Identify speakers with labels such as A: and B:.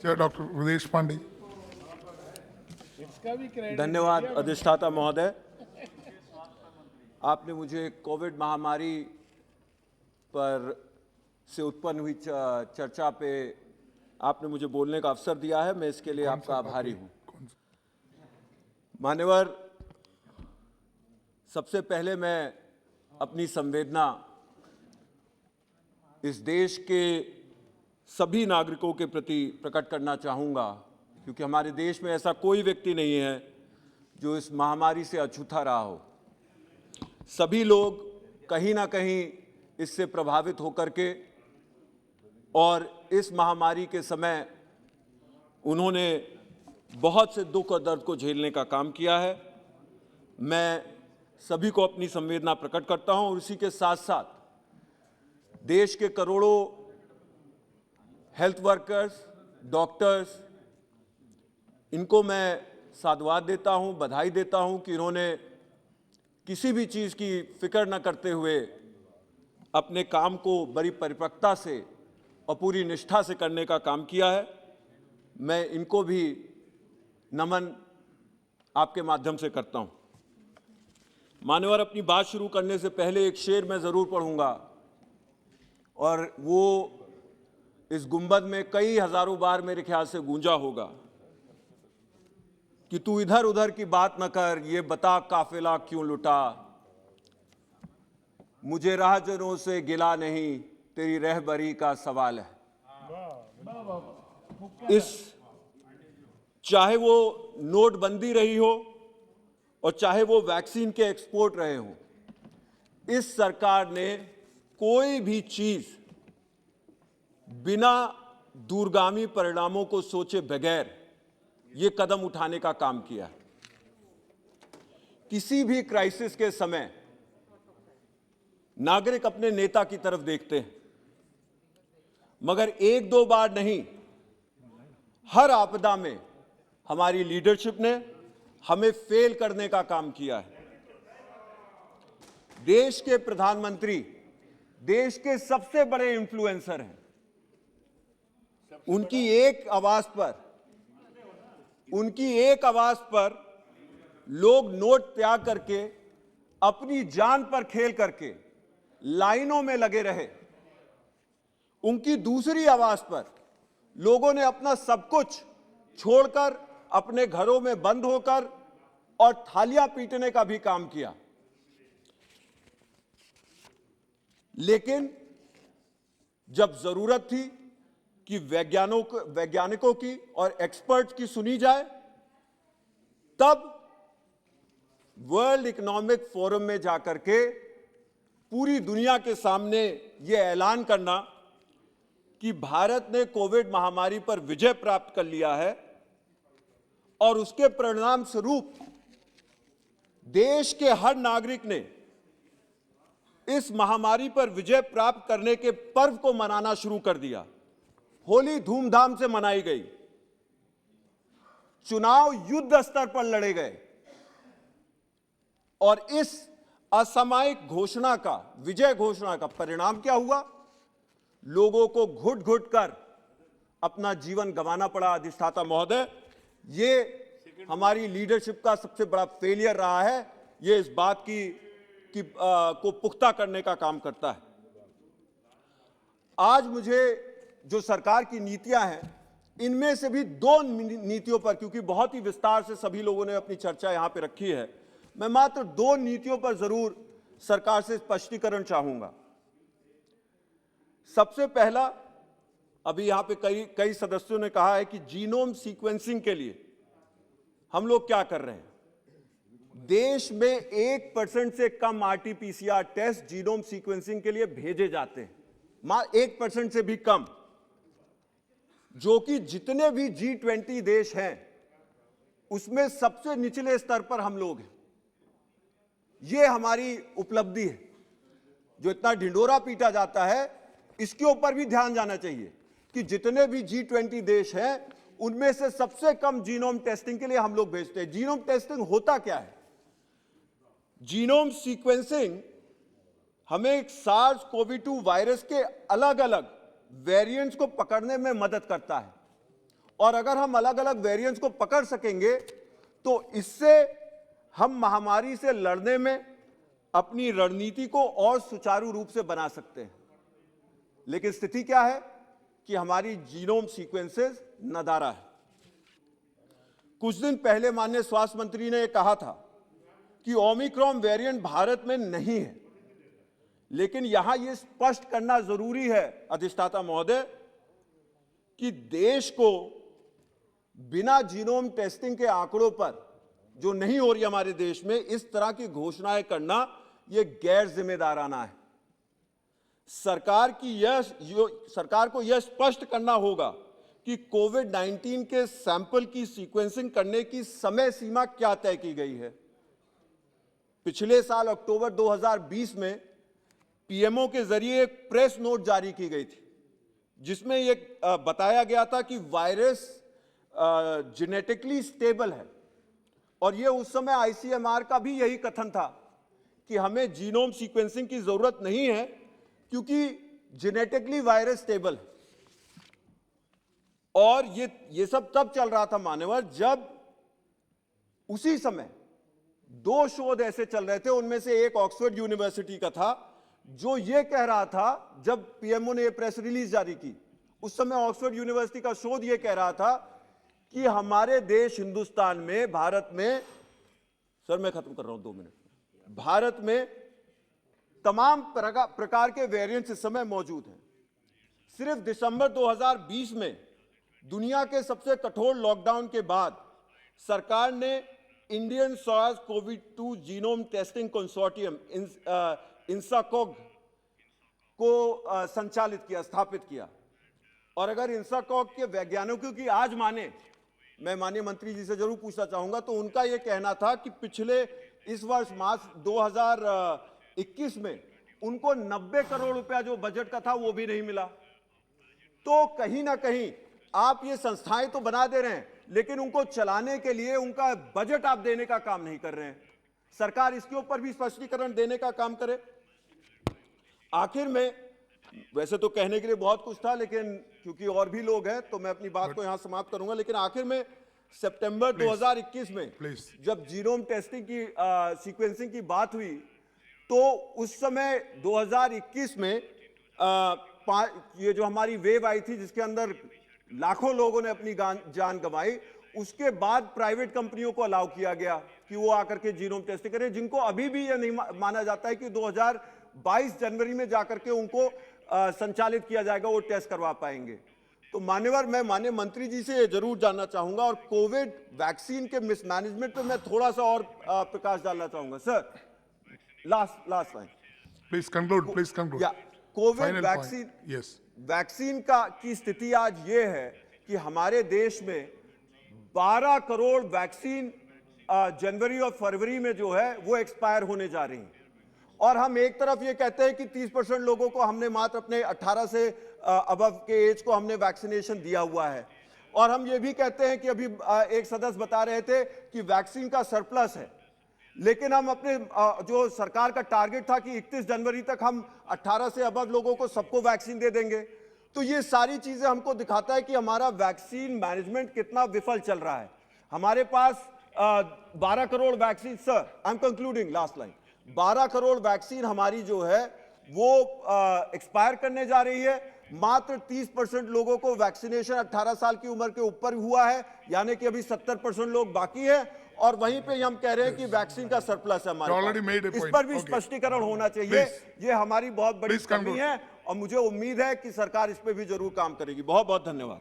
A: Chair Dr. Videsh Pandey.
B: धन्यवाद अधिष्ठाता महोदय। आपने मुझे कोविड महामारी पर से उत्पन्न हुई चर्चा पे आपने मुझे बोलने का अवसर दिया है। मैं इसके लिए आपका आभारी हूं। मान्यवर, सबसे पहले मैं अपनी संवेदना इस देश के सभी नागरिकों के प्रति प्रकट करना चाहूँगा, क्योंकि हमारे देश में ऐसा कोई व्यक्ति नहीं है जो इस महामारी से अछूता रहा हो। सभी लोग कहीं ना कहीं इससे प्रभावित होकर के और इस महामारी के समय उन्होंने बहुत से दुख और दर्द को झेलने का काम किया है। मैं सभी को अपनी संवेदना प्रकट करता हूं और इसी के साथ साथ देश के करोड़ों हेल्थ वर्कर्स, डॉक्टर्स, इनको मैं साधुवाद देता हूं, बधाई देता हूं कि इन्होंने किसी भी चीज़ की फिक्र न करते हुए अपने काम को बड़ी परिपक्वता से और पूरी निष्ठा से करने का काम किया है। मैं इनको भी नमन आपके माध्यम से करता हूं। मान्यवर, अपनी बात शुरू करने से पहले एक शेर मैं ज़रूर पढ़ूंगा और वो इस गुंबद में कई हजारों बार मेरे ख्याल से गूंजा होगा कि तू इधर उधर की बात न कर, ये बता काफिला क्यों लुटा, मुझे राहजरों से गिला नहीं, तेरी रहबरी का सवाल है। इस चाहे वो नोटबंदी रही हो और चाहे वो वैक्सीन के एक्सपोर्ट रहे हो, इस सरकार ने कोई भी चीज बिना दूरगामी परिणामों को सोचे बगैर ये कदम उठाने का काम किया है। किसी भी क्राइसिस के समय नागरिक अपने नेता की तरफ देखते हैं, मगर एक दो बार नहीं, हर आपदा में हमारी लीडरशिप ने हमें फेल करने का काम किया है। देश के प्रधानमंत्री देश के सबसे बड़े इन्फ्लुएंसर हैं। उनकी एक आवाज पर लोग नोट त्याग करके, अपनी जान पर खेल करके लाइनों में लगे रहे। उनकी दूसरी आवाज पर लोगों ने अपना सब कुछ छोड़कर अपने घरों में बंद होकर और थालियां पीटने का भी काम किया। लेकिन जब जरूरत थी कि वैज्ञानिकों की और एक्सपर्ट्स की सुनी जाए, तब वर्ल्ड इकोनॉमिक फोरम में जाकर के पूरी दुनिया के सामने यह ऐलान करना कि भारत ने कोविड महामारी पर विजय प्राप्त कर लिया है और उसके परिणाम स्वरूप देश के हर नागरिक ने इस महामारी पर विजय प्राप्त करने के पर्व को मनाना शुरू कर दिया। होली धूमधाम से मनाई गई, चुनाव युद्ध स्तर पर लड़े गए और इस असामयिक घोषणा का, विजय घोषणा का परिणाम क्या हुआ? लोगों को घुट घुट कर अपना जीवन गंवाना पड़ा। अधिष्ठाता महोदय, ये हमारी लीडरशिप का सबसे बड़ा फेलियर रहा है। ये इस बात को पुख्ता करने का काम करता है। आज मुझे जो सरकार की नीतियां हैं, इनमें से भी दो नीतियों पर, क्योंकि बहुत ही विस्तार से सभी लोगों ने अपनी चर्चा यहां पे रखी है, मैं मात्र दो नीतियों पर जरूर सरकार से स्पष्टीकरण चाहूंगा। सबसे पहला, अभी यहां पे कई सदस्यों ने कहा है कि जीनोम सीक्वेंसिंग के लिए हम लोग क्या कर रहे हैं। देश में 1% से कम आरटीपीसीआर टेस्ट जीनोम सीक्वेंसिंग के लिए भेजे जाते हैं, 1% से भी कम, जो कि जितने भी G20 देश हैं उसमें सबसे निचले स्तर पर हम लोग हैं। यह हमारी उपलब्धि है। जो इतना ढिंडोरा पीटा जाता है, इसके ऊपर भी ध्यान जाना चाहिए कि जितने भी G20 देश हैं उनमें से सबसे कम जीनोम टेस्टिंग के लिए हम लोग भेजते हैं। जीनोम टेस्टिंग होता क्या है? जीनोम सीक्वेंसिंग हमें SARS-CoV-2 वायरस के अलग अलग वेरिएंट्स को पकड़ने में मदद करता है और अगर हम अलग अलग वेरिएंट्स को पकड़ सकेंगे तो इससे हम महामारी से लड़ने में अपनी रणनीति को और सुचारू रूप से बना सकते हैं। लेकिन स्थिति क्या है कि हमारी जीनोम सीक्वेंसेस नदारा है। कुछ दिन पहले माननीय स्वास्थ्य मंत्री ने कहा था कि ओमिक्रॉन वेरिएंट भारत में नहीं है, लेकिन यहां यह स्पष्ट करना जरूरी है अधिष्ठाता महोदय कि देश को बिना जीनोम टेस्टिंग के आंकड़ों पर जो नहीं हो रही हमारे देश में, इस तरह की घोषणाएं करना यह गैर जिम्मेदाराना है। सरकार को यह स्पष्ट करना होगा कि कोविड-19 के सैंपल की सीक्वेंसिंग करने की समय सीमा क्या तय की गई है। पिछले साल अक्टूबर 2020 में पीएमओ के जरिए एक प्रेस नोट जारी की गई थी, जिसमें यह बताया गया था कि वायरस जेनेटिकली स्टेबल है, और यह उस समय आईसीएमआर का भी यही कथन था कि हमें जीनोम सीक्वेंसिंग की जरूरत नहीं है क्योंकि जेनेटिकली वायरस स्टेबल है। और ये सब तब चल रहा था मान्यवर, जब उसी समय दो शोध ऐसे चल रहे थे, उनमें से एक ऑक्सफोर्ड यूनिवर्सिटी का था जो ये कह रहा था, जब पीएमओ ने ये प्रेस रिलीज जारी की, उस समय ऑक्सफोर्ड यूनिवर्सिटी का शोध ये कह रहा था कि हमारे देश हिंदुस्तान में, भारत में, सर मैं खत्म कर रहा हूं 2 मिनट, भारत में तमाम प्रकार के वेरिएंट्स इस समय मौजूद हैं। सिर्फ दिसंबर 2020 में दुनिया के सबसे कठोर लॉकडाउन के बाद सरकार ने Indian SARS CoV-2 genome testing consortium INSACOG को संचालित किया, स्थापित किया। और अगर इंसाकॉग के वैज्ञानिकों की आज माने, मैं माननीय मंत्री जी से जरूर पूछना चाहूंगा, तो उनका यह कहना था कि पिछले इस वर्ष मार्च 2021 में उनको 90 करोड़ रुपया जो बजट का था वो भी नहीं मिला। तो कहीं ना कहीं आप ये संस्थाएं तो बना दे रहे हैं, लेकिन उनको चलाने के लिए उनका बजट आप देने का काम नहीं कर रहे हैं। सरकार इसके ऊपर भी स्पष्टीकरण देने का काम करे। आखिर में, वैसे तो कहने के लिए बहुत कुछ था, लेकिन क्योंकि और भी लोग हैं तो मैं अपनी बात को यहां समाप्त करूंगा। लेकिन आखिर में सितंबर 2021 में जब जीनोम टेस्टिंग की सीक्वेंसिंग की बात हुई, तो उस समय 2021 में ये जो हमारी वेव आई थी जिसके अंदर लाखों लोगों ने अपनी जान गंवाई, उसके बाद प्राइवेट कंपनियों को अलाउ किया गया कि वो आकर के जीनोम टेस्टिंग करें, जिनको अभी भी यह नहीं माना जाता है कि 2022 जनवरी में जाकर के उनको संचालित किया जाएगा, वो टेस्ट करवा पाएंगे। तो मान्यवर, मैं माननीय मंत्री जी से जरूर जानना चाहूंगा, और कोविड वैक्सीन के मिसमैनेजमेंट पे मैं थोड़ा सा और प्रकाश डालना चाहूंगा। Sir, last line,
A: please conclude.
B: Covid vaccine की स्थिति आज ये है कि हमारे देश में 12 करोड़ वैक्सीन जनवरी और फरवरी में जो है वो एक्सपायर होने जा रही हैं। और हम एक तरफ ये कहते हैं कि 30% लोगों को हमने मात्र अपने 18 से अबव के एज को हमने वैक्सीनेशन दिया हुआ है, और हम ये भी कहते हैं कि अभी एक सदस्य बता रहे थे कि वैक्सीन का सरप्लस है, लेकिन हम अपने जो सरकार का टारगेट था कि 31 जनवरी तक हम 18 से अबव लोगों को सबको वैक्सीन दे देंगे। तो ये सारी चीजें हमको दिखाता है कि हमारा वैक्सीन मैनेजमेंट कितना विफल चल रहा है। हमारे पास 12 crore vaccine, sir I am concluding, last line, 12 crore vaccine हमारी जो है वो एक्सपायर करने जा रही है। मात्र 30% लोगों को वैक्सीनेशन 18 साल की उम्र के ऊपर हुआ है, यानी कि अभी 70% लोग बाकी है, और वहीं पे हम कह रहे हैं कि वैक्सीन का सरप्लस है हमारे पास। इस पर भी स्पष्टीकरण होना चाहिए। ये हमारी बहुत बड़ी कमी है, और मुझे उम्मीद है कि सरकार इस पे भी जरूर काम करेगी। बहुत बहुत धन्यवाद।